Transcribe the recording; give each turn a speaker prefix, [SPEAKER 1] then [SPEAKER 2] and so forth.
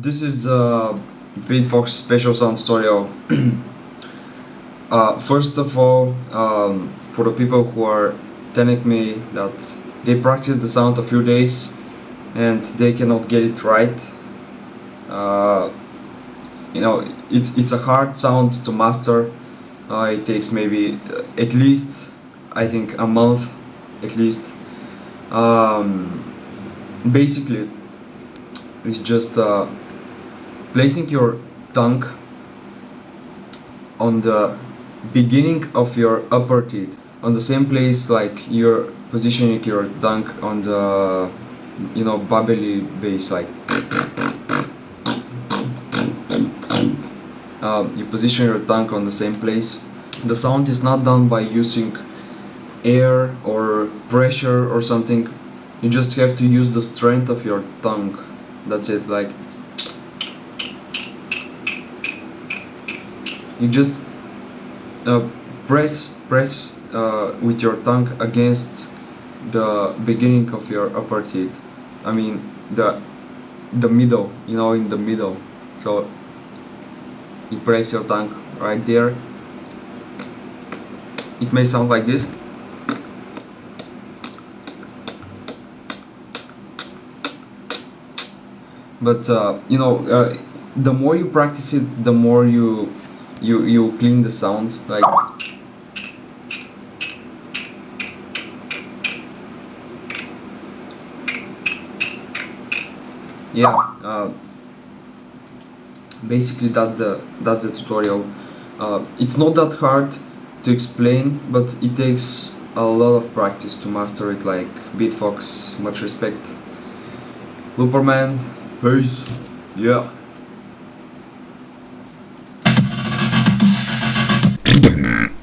[SPEAKER 1] This is the Beatfox special sound tutorial. First of all, for the people who are telling me that they practice the sound a few days and they cannot get it right, it's a hard sound to master. It takes maybe at least, I think, a month at least. Basically, it's just placing your tongue on the beginning of your upper teeth, on the same place like you're positioning your tongue on the bubbly bass, like you position your tongue on the same place. The sound is not done by using air or pressure or something. You just have to use the strength of your tongue. That's it. Like you just press with your tongue against the beginning of your upper teeth. I mean the middle, in the middle. So you press your tongue right there. It may sound like this. But the more you practice it, the more you clean the sound. Like basically that's the tutorial. It's not that hard to explain, but it takes a lot of practice to master it. Like Beatfox, much respect. Looperman, peace. Yeah.